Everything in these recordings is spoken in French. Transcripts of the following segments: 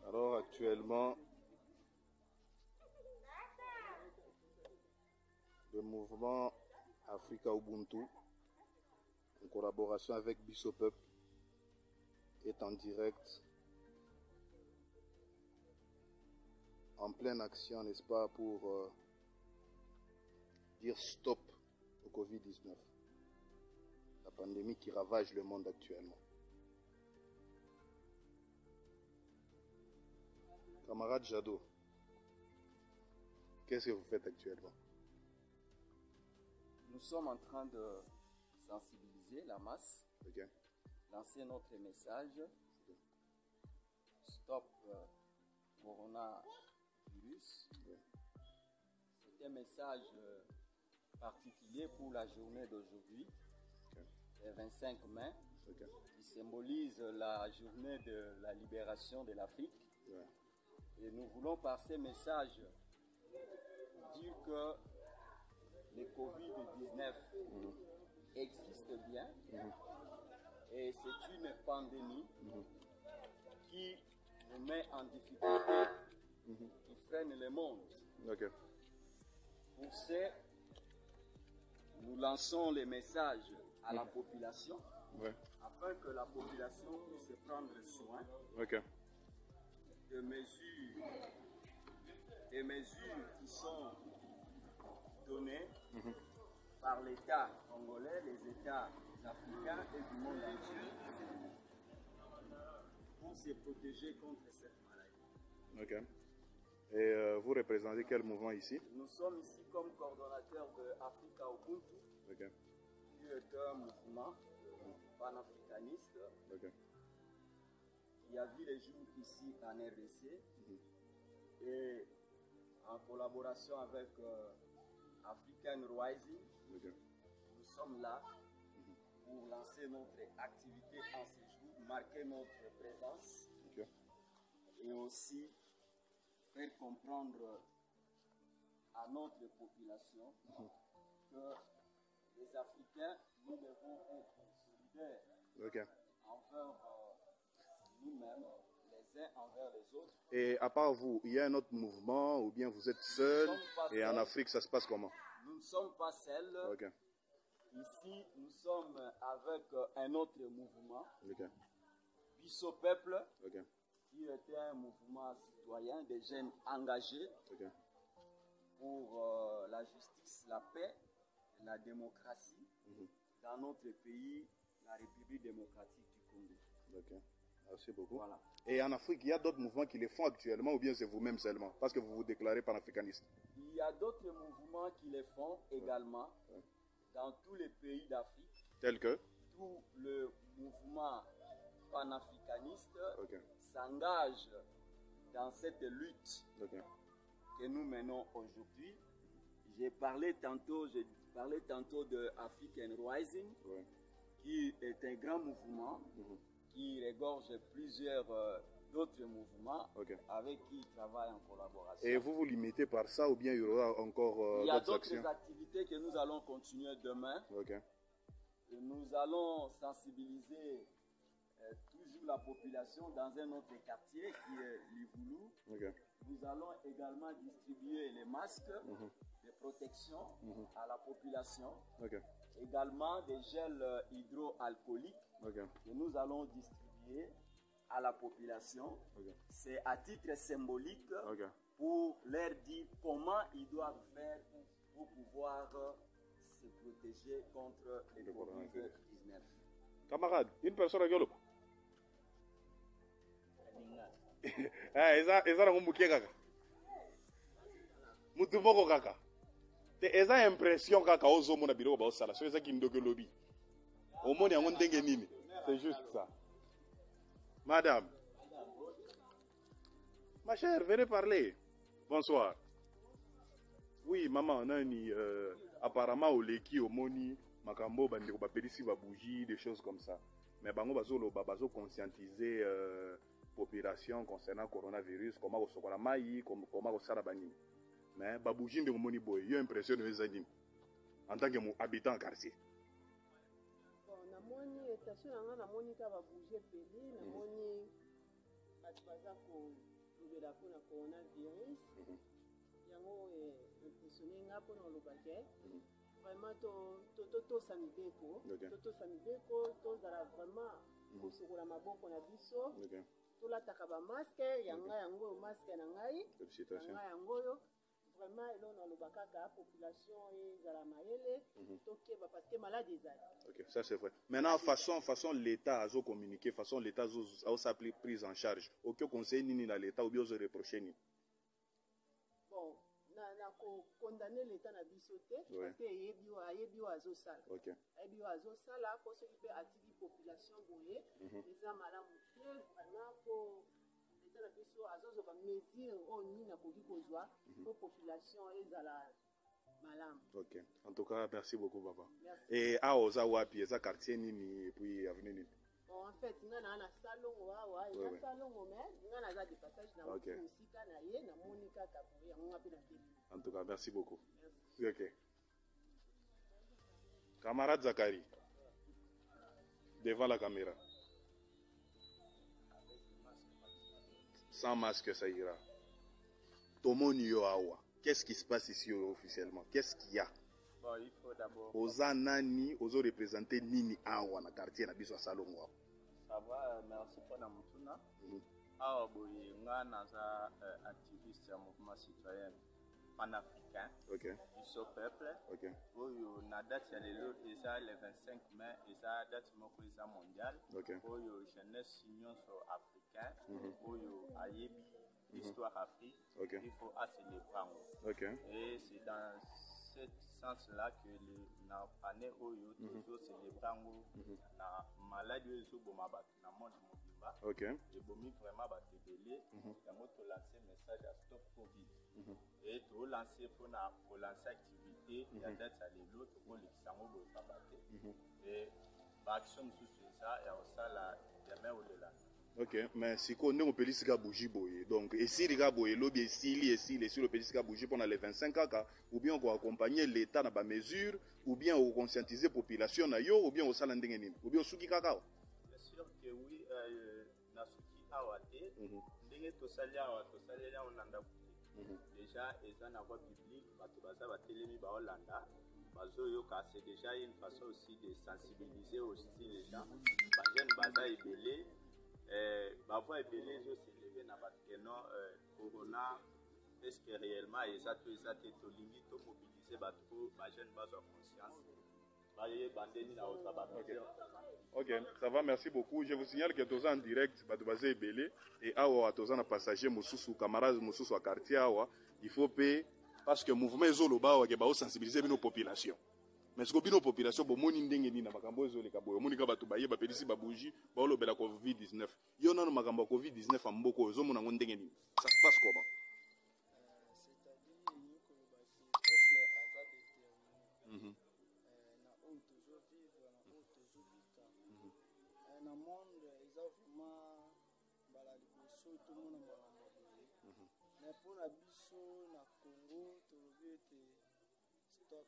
Alors actuellement, le mouvement Africa Ubuntu, en collaboration avec Bissopeuple, est en direct, en pleine action, n'est-ce pas, pour dire stop au Covid-19, la pandémie qui ravage le monde actuellement. Camarade Jadot, qu'est-ce que vous faites actuellement? Nous sommes en train de sensibiliser la masse, lancer notre message, stop coronavirus. C'est un message particulier pour la journée d'aujourd'hui, le 25 mai, qui symbolise la journée de la libération de l'Afrique. Et nous voulons par ces messages dire que le Covid-19 existe bien et c'est une pandémie qui nous met en difficulté, qui freine le monde. Pour ce, nous lançons les messages à la population afin que la population puisse prendre soin des mesures qui sont données par l'État congolais, les États africains et du monde entier pour se protéger contre cette maladie. Et vous représentez quel mouvement ici? Nous sommes ici comme coordonnateur de Africa Ubuntu, qui est un mouvement panafricaniste qui a vu les jours ici en RDC et en collaboration avec African Rising, nous sommes là pour lancer notre activité en ce jour, marquer notre présence et aussi faire comprendre à notre population que les Africains, nous devons être solidaires envers nous-mêmes, les uns envers les autres. Et à part vous, il y a un autre mouvement ou bien vous êtes seul? Et en Afrique, ça se passe comment? Nous ne sommes pas seuls. Ici, nous sommes avec un autre mouvement, Bissopeuple, qui était un mouvement citoyen, des jeunes engagés pour la justice, la paix et la démocratie dans notre pays, la République démocratique du Congo. Merci beaucoup. Voilà. Et en Afrique, il y a d'autres mouvements qui les font actuellement ou bien c'est vous-même seulement? Parce que vous vous déclarez panafricaniste. Il y a d'autres mouvements qui les font également dans tous les pays d'Afrique. Tels que? Tout le mouvement panafricaniste s'engage dans cette lutte que nous menons aujourd'hui. J'ai parlé tantôt de African Rising, qui est un grand mouvement qui regorge plusieurs d'autres mouvements avec qui il travaille en collaboration. Et vous vous limitez par ça ou bien il y aura encore il y a d'autres actions? activités que nous allons continuer demain. Et nous allons sensibiliser toujours la population dans un autre quartier qui est Livoulou. Nous allons également distribuer les masques de protection à la population. Également des gels hydroalcooliques que nous allons distribuer à la population. C'est à titre symbolique pour leur dire comment ils doivent faire pour pouvoir se protéger contre le Covid-19. Camarade, une personne à Yolo. Eza na ngumukie kaka. Mutu moko kaka. Te eza impression kaka ozomona biloko baosala. So eza kindoke lobi. Omoni yango ndenge nini? C'est juste ça. Madame. Ma chère, venez parler. Bonsoir. Oui, maman, nani, apparemment au leki omoni makambo bandeko bapelisi ba bougie, des choses comme ça. Mais bango bazo conscientiser population concernant coronavirus, comment on sokola mai, comment on sala banini. Mais ba bougie ndeko moni boy, yo impression eza nini en tant que habitant en quartier. Bon, namoni station nanga namoni ka ba bougie pelé, namoni bato baza ko tolobela mpona coronavirus yango impressionné nga mpona olobake vraiment totosa mibeko tozala vraiment kosokola maboko na biso tolataka bamaske yanga yango oyo maske na ngai yanga yango oyo vraiment elo naloba kaka population ezala mayele tokeba parce que malade ezali. Ok, ça c'est vrai. Maintenant façon l'état a communiqué, façon l'état a sa prise en charge. Aucun conseil ni na l'état ou bien aux reprocher ni. Bon, na condamner l'état na biso te parce que ayebi wa azosala. OK. Ayebi wa azosala ko soki pe atiki population boye eza malamu te vraiment ko l'état na biso azozoka mesure oyo nini akoki kozwa po population ezala malamu. OK. En tout cas, merci beaucoup papa. Merci. Et a oza wapi eza quartier nini et puis avenue nini? Bon, en fait, nga na salongo awa eza salongo mais nga naza de passage na musika na ye na monika kaboya nga pe na télé. En tout cas, merci beaucoup. Merci. OK. Camarade Zakari, devant la caméra. Sans masque, ça ira. Tomonio awa. Qu'est-ce qui se passe ici officiellement? Qu'est-ce qu'il y a? Bon, il faut d'abord... Oza nani, ozo représenter nini awa na quartier na biso salongo. Ça va, merci pour la moutuna. Awa boye nga naza activiste ya mouvement citoyen panafricain. OK. Biso peuple. OK. Oyo na date ya lelo eza le 25 mai eza date moko eza mondiale. OK. Oyo jeunesse nyonso africain. Oyo ayebi l'histoire Afrique. OK. Il faut célébrer. OK. Et c'est dans ce sens-là que na année oyo toujours célébrer na maladie oyo boma ba na monde mobimba. OK. Et bomi vraiment ba tebele yango to lancer message à stop covid. Et to lancer pour lancer activité ya date à lelo to ko likisango bo babate. Et ba action sous ça ya osala ya mai olela. OK, mais si on est au pays de bougie boye, donc et si les gars boye lobby et si sur le pays de bougie pendant les 25 ans, ou bien on va accompagner l'État dans la mesure, ou bien on conscientiser la population na yo, ou bien on salandengeni, ou bien on souki kakao. Bien sûr que oui, na souki awate, ndenge to salia on landa déjà eza na voie publique, bato baza batelemi ba Hollanda. C'est déjà une façon aussi de sensibiliser aussi les gens. Les jeunes baza ebele. Ma voix est belée, je suis levé dans le non corona. Est-ce que réellement, ils ont tout limite, tout mobilisé, ma jeune base en conscience. OK, ça va, merci beaucoup. Je vous signale que tous en direct, Badouazé est belé. Et awa, tous en passager, Moussou, camarades, Moussou, à quartier, awa, il faut payer parce que le mouvement est zoloba, qui va sensibiliser nos populations. Mais ce que nos populations bo moni ndenge ni na makambo ezole ka boyo moni ka batu baye ba pelisi ba bougie ba lo bela COVID-19 yo na makambo COVID-19 amboko zo mona ndenge ni ça se passe comment? C'est-à-dire ni ko ba ki peuple aza déterminé na on toujours vivre na on toujours vivre na monde eza vraiment bala liboso tout monde makambo mais pour la biso na Congo to lobi stop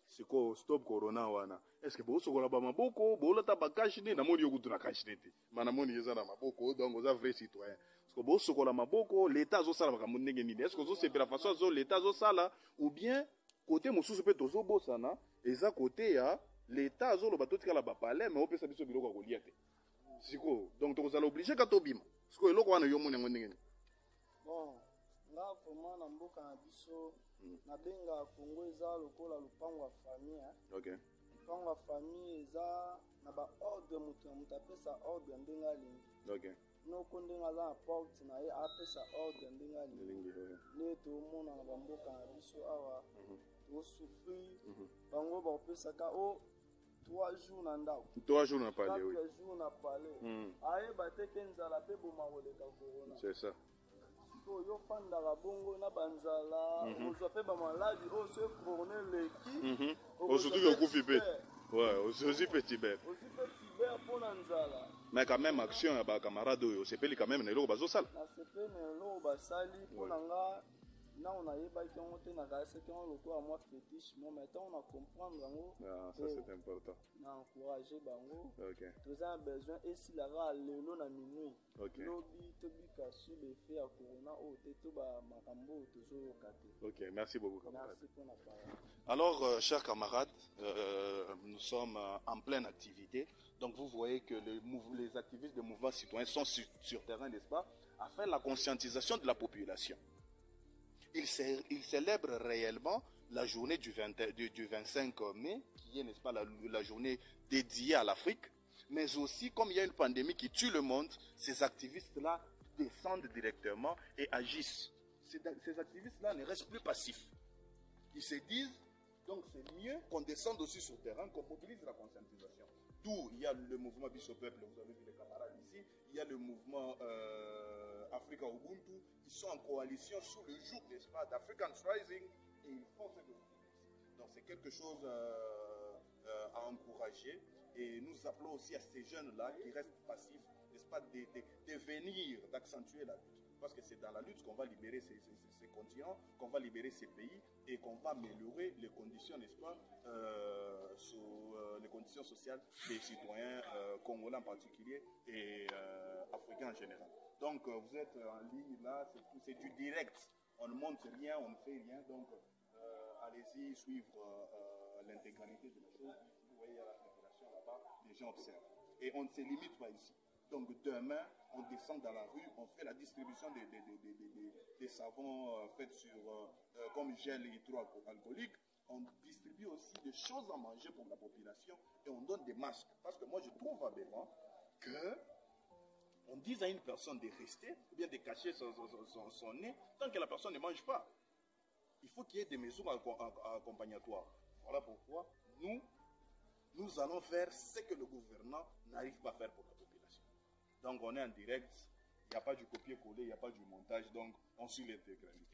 Siko stop corona wana. Est-ce que bo sokola ba maboko, bo lata ba cash ni na moni yokutu na cash ni te. Mana moni yeza na maboko donc oza vrai citoyen. Est-ce que bo sokola maboko, l'état zo sala ba ndenge nini? Est-ce que zo c'est la façon zo l'état zo sala ou bien côté mosusu pe tozo bosana, eza côté ya l'état zo lo ba totikala ba palais mais opesa biso biloko ko lia te. Siko donc to kozala obligé ka to bima. Siko eloko wana yo moni ngo ndenge nini? Bon, là vraiment na mboka na biso na benga Congo eza lokola lupango ya famille. OK. Lupango ya famille eza na ba ordre mutu apesa ordre ndenge alingi. OK. Noko ndenge aza na porte na ye apesa ordre ndenge alingi. Ne to mona na bamboka na biso awa to souffrir bango ba opesaka o 3 jours na ndako. 3 jours na palais, oui. 3 jours na palais. Aye bateke nzala pe boma koleka corona. C'est ça. Yo fandaka bongo na banzala ozwa pe ba maladi o se corona leki surtout que kufi pe ouais aussi petit bête pour nzala mais quand même action ya ba camarade oyo c'est peli quand même na eloko bazo sala na sepe na eloko basali pour nga Non, on a eu qui ont été nagacés, qui ont le coup à moi fétiche, mais maintenant on a comprendre en Ah, ça c'est important. On a encouragé bango. Ok. Tous un besoin et si la va le long à minuit. Ok. Lobby tobi caché les faits à corona au teto ba makambo toujours kate. Ok, merci beaucoup camarade. Merci pour la parole. Alors, chers camarades, nous sommes en pleine activité. Donc, vous voyez que les activistes de mouvements citoyens sont sur terrain, n'est-ce pas, à faire la conscientisation de la population. Ils célèbrent réellement la journée du 25 mai, qui est, n'est-ce pas, la journée dédiée à l'Afrique. Mais aussi, comme il y a une pandémie qui tue le monde, ces activistes-là descendent directement et agissent. Ces activistes-là ne restent plus passifs. Ils se disent, donc c'est mieux qu'on descende aussi sur le terrain, qu'on mobilise la conscientisation. D'où il y a le mouvement Biche au Peuple, vous avez vu les camarades ici, il y a le mouvement Africa Ubuntu, ils sont en coalition sous le joug, n'est-ce pas, d'African's Rising, et ils font ce que vous dites. Donc c'est quelque chose à encourager, et nous appelons aussi à ces jeunes-là qui restent passifs, n'est-ce pas, de venir, d'accentuer la lutte. Parce que c'est dans la lutte qu'on va libérer ces continents, qu'on va libérer ces pays et qu'on va améliorer les conditions, n'est-ce pas, les conditions sociales des citoyens congolais en particulier et africains en général. Donc vous êtes en ligne là, c'est du direct. On ne montre rien, on ne fait rien. Donc allez-y suivre l'intégralité de la chose. Vous voyez la population là-bas, les gens observent. Et on ne se limite pas ici. Donc demain, on descend dans la rue, on fait la distribution des savons faits comme gel hydroalcoolique. On distribue aussi des choses à manger pour la population et on donne des masques. Parce que moi, je trouve aberrant qu'on dise à une personne de rester ou bien de cacher son nez tant que la personne ne mange pas. Il faut qu'il y ait des mesures accompagnatoires. Voilà pourquoi nous allons faire ce que le gouvernement n'arrive pas à faire pour la population. Donc on est en direct, il n'y a pas du copier-coller, il n'y a pas du montage, donc on suit l'intégralité.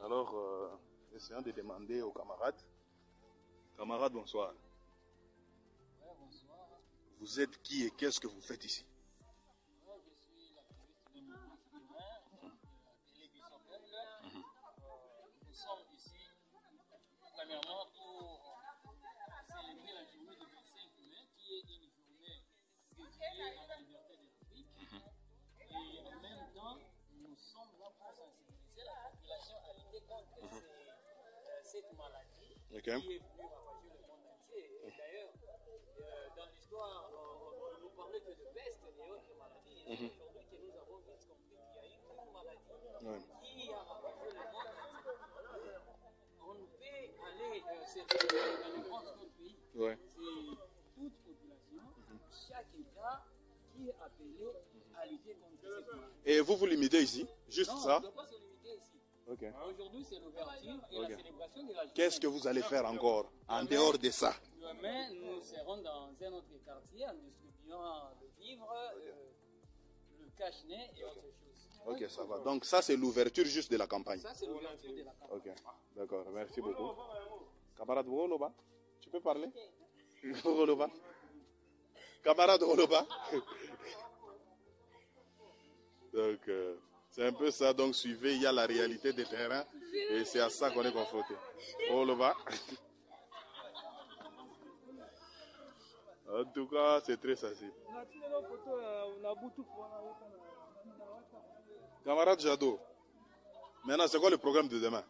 Alors, essayons de demander aux camarades. Camarades, bonsoir. Ouais, bonsoir. Vous êtes qui et qu'est-ce que vous faites ici? Moi, je suis l'activiste du mouvement citoyen, appelé Biche au Peuple. Nous sommes ici, premièrement, pour célébrer la journée du 25 mai, qui est une journée dédiée à la liberté de l'Afrique. Et en même temps, nous sommes là pour sensibiliser la population à lutter contre cette maladie qui est venue ravager le monde entier. Et d'ailleurs, dans l'histoire, on nous parlait que de peste et autres maladies. Et aujourd'hui que nous avons vite compris qu'il y a une maladie qui a ravagé le monde entier. On peut aller dans n'importe quel pays. C'est toute population, chaque État qui est appelé à lutter contre cette maladie. Et vous vous limitez ici? Juste non, ça? On ne doit pas se limiter ici. Aujourd'hui, c'est l'ouverture et la célébration de la journée. Qu'est-ce que vous allez faire encore en dehors de ça? Demain, nous serons dans un autre quartier en distribuant le vivre, le cache-nez et autre chose. Ok, ça va. Donc ça, c'est l'ouverture juste de la campagne. Ça, c'est l'ouverture de la campagne. Ok, d'accord. Merci beaucoup. Camarade Woloba, tu peux parler? Woloba. Camarade Woloba. Donc, c'est un peu ça. Donc, suivez, il y a la réalité des terrains et c'est à ça qu'on est confronté. Woloba. En tout cas, c'est très sensible. Camarade Jadot, maintenant, c'est quoi le programme de demain?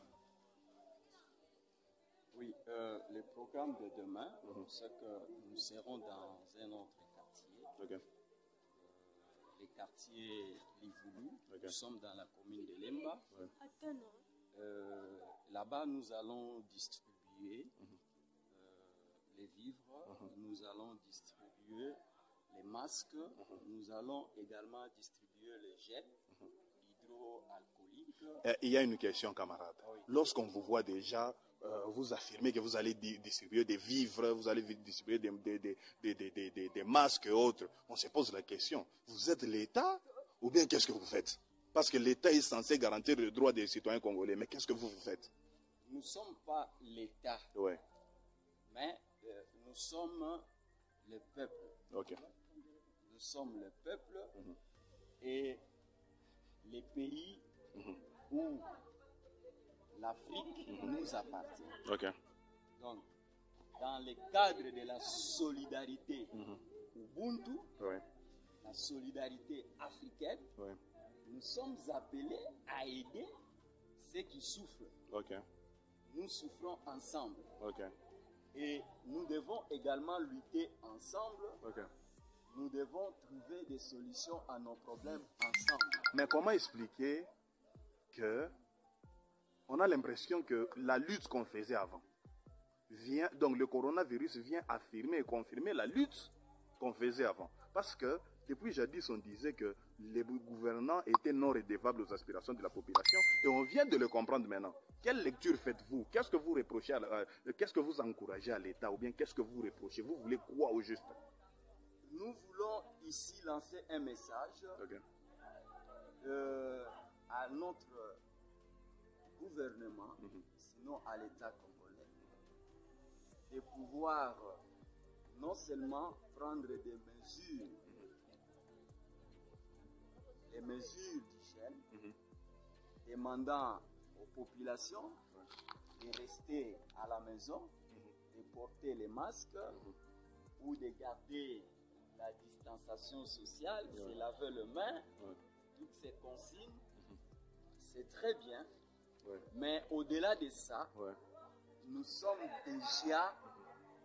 Oui, le programme de demain, c'est que nous serons dans un autre quartier. Le quartier Livoulou. Nous sommes dans la commune de Lemba. Là-bas, nous allons distribuer les vivres, nous allons distribuer les masques, nous allons également distribuer les gels hydroalcooliques. Il y a une question, camarade. Lorsqu'on vous voit déjà, vous affirmez que vous allez distribuer des vivres, vous allez distribuer des masques et autres. On se pose la question, vous êtes l'État ou bien qu'est-ce que vous faites? Parce que l'État est censé garantir le droit des citoyens congolais. Mais qu'est-ce que vous faites? Nous ne sommes pas l'État, Ouais. mais nous sommes le peuple. Ok. Nous sommes le peuple et les pays où l'Afrique nous appartient. Ok. Donc, dans le cadre de la solidarité Ubuntu, Ouais. la solidarité africaine, Ouais. nous sommes appelés à aider ceux qui souffrent. Ok. Nous souffrons ensemble. Ok. Et nous devons également lutter ensemble. Ok. Nous devons trouver des solutions à nos problèmes ensemble. Mais comment expliquer que on a l'impression que la lutte qu'on faisait avant vient, donc le coronavirus vient affirmer et confirmer la lutte qu'on faisait avant. Parce que depuis jadis, on disait que les gouvernants étaient non redevables aux aspirations de la population et on vient de le comprendre maintenant. Quelle lecture faites-vous? Qu'est-ce que vous reprochez qu'est-ce que vous encouragez à l'État ou bien qu'est-ce que vous reprochez? Vous voulez quoi au juste? Nous voulons ici lancer un message à notre gouvernement, sinon à l'État congolais, de pouvoir non seulement prendre des mesures, les mesures d'hygiène, demandant aux populations de rester à la maison, de porter les masques ou de garder la distanciation sociale, se laver les mains, toutes ces consignes, c'est très bien. Mais au-delà de ça, nous sommes déjà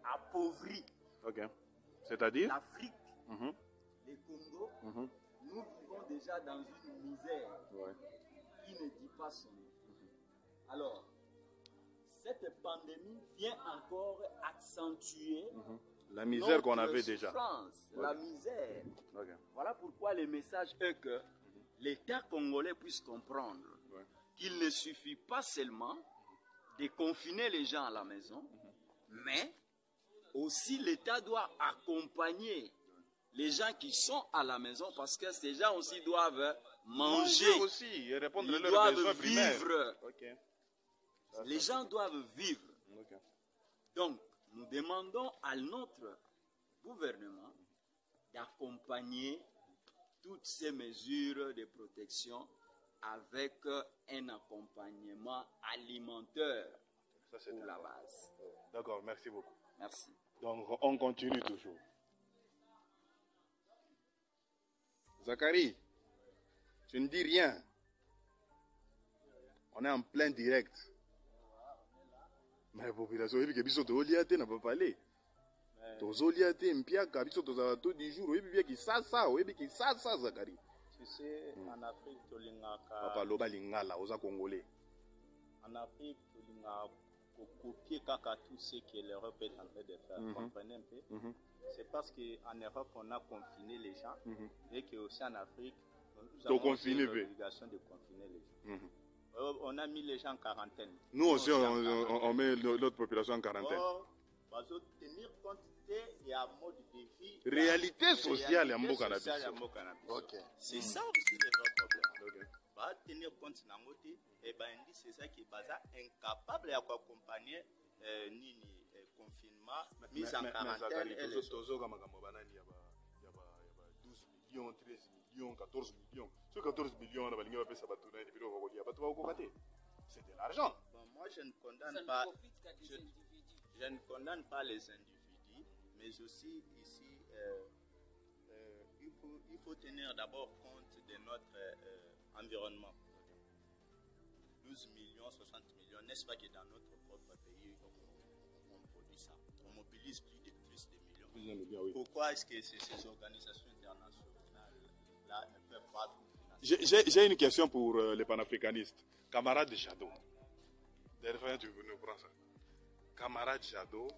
appauvris. Ok. C'est-à-dire? L'Afrique, le Congo, nous vivons déjà dans une misère qui ne dit pas son nom. Alors, cette pandémie vient encore accentuer la misère qu'on avait déjà. La misère. Voilà pourquoi le message est que l'État congolais puisse comprendre qu'il ne suffit pas seulement de confiner les gens à la maison, mais aussi l'État doit accompagner les gens qui sont à la maison parce que ces gens aussi doivent manger aussi et répondre à ils leurs doivent besoins primaires. vivre. Okay. Les gens doivent vivre. Okay. Donc, nous demandons à notre gouvernement d'accompagner toutes ces mesures de protection avec un accompagnement alimentaire pour la base. D'accord, merci beaucoup. Merci. Donc, on continue toujours. Zachary, tu ne dis rien. On est en plein direct. Mais la population, il y a des gens qui n'ont pas parlé. Zachary. Tu sais, en Afrique, Papa Loba Lingala, aux Congolais. En Afrique, copier tout ce que l'Europe est en train de faire. Comprenez un peu? C'est parce qu'en Europe, on a confiné les gens et qu'aussi en Afrique, nous avons l'obligation de confiner les gens. On a mis les gens en quarantaine. Nous aussi, on met notre population en quarantaine. Tenir compte et à mode de vie. Réalité sociale à Mbokana. C'est ça aussi le vrai problème. Va tenir compte de la et ben c'est ça qui est incapable d'accompagner ni confinement, mise en quarantaine. Il y a 12 millions, 13 millions, 14 millions. Sur 14 millions, c'est de l'argent. Bon, moi, je ne condamne pas. Je ne condamne pas les individus, mais aussi ici, il faut tenir d'abord compte de notre environnement. 12 millions, 60 millions, n'est-ce pas que dans notre propre pays, on produit ça? On mobilise plus de millions. Pourquoi est-ce que ces organisations internationales-là ne peuvent pas financer? J'ai une question pour les panafricanistes. Camarade Jadot. Derrière, tu nous prends ça. Camarade Jadot.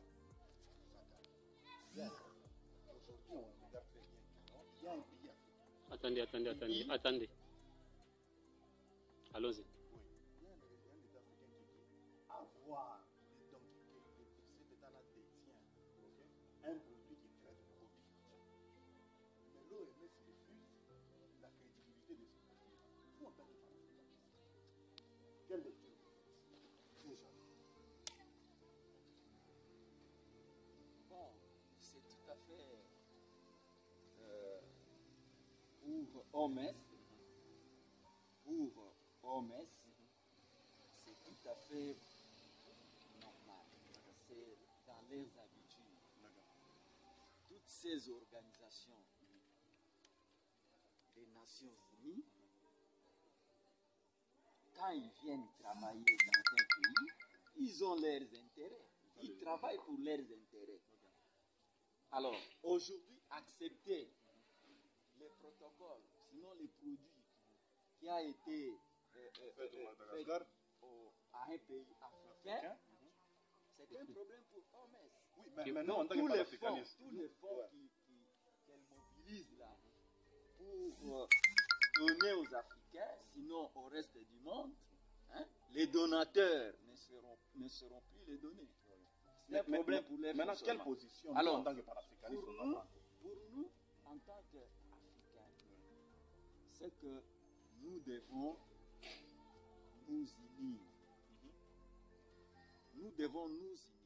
Attendez. Allons-y. Avoir cet état-là détient un produit qui traite le Covid. Mais l'OMS refuse la crédibilité de ce produit. vous en tant que panafricain, quelle lecture déjà? Bon, c'est tout à fait pour OMS, c'est tout à fait normal. C'est dans leurs habitudes. Toutes ces organisations des Nations Unies, quand ils viennent travailler dans un pays, ils ont leurs intérêts. Ils travaillent pour leurs intérêts. Alors, aujourd'hui, accepter les protocoles, sinon les produits qui a été fait à un pays africain, c'est un problème pour OMS. Oui, mais maintenant, en tant que panafricaniste. Tous les fonds qu'elle mobilise là pour donner aux Africains, sinon au reste du monde, hein, les donateurs ne seront plus les donnés. C'est un problème pour les maintenant, quelle position alors, en tant que panafricaniste pour nous, en tant qu'Africains, c'est que nous devons nous unir. Nous devons nous unir.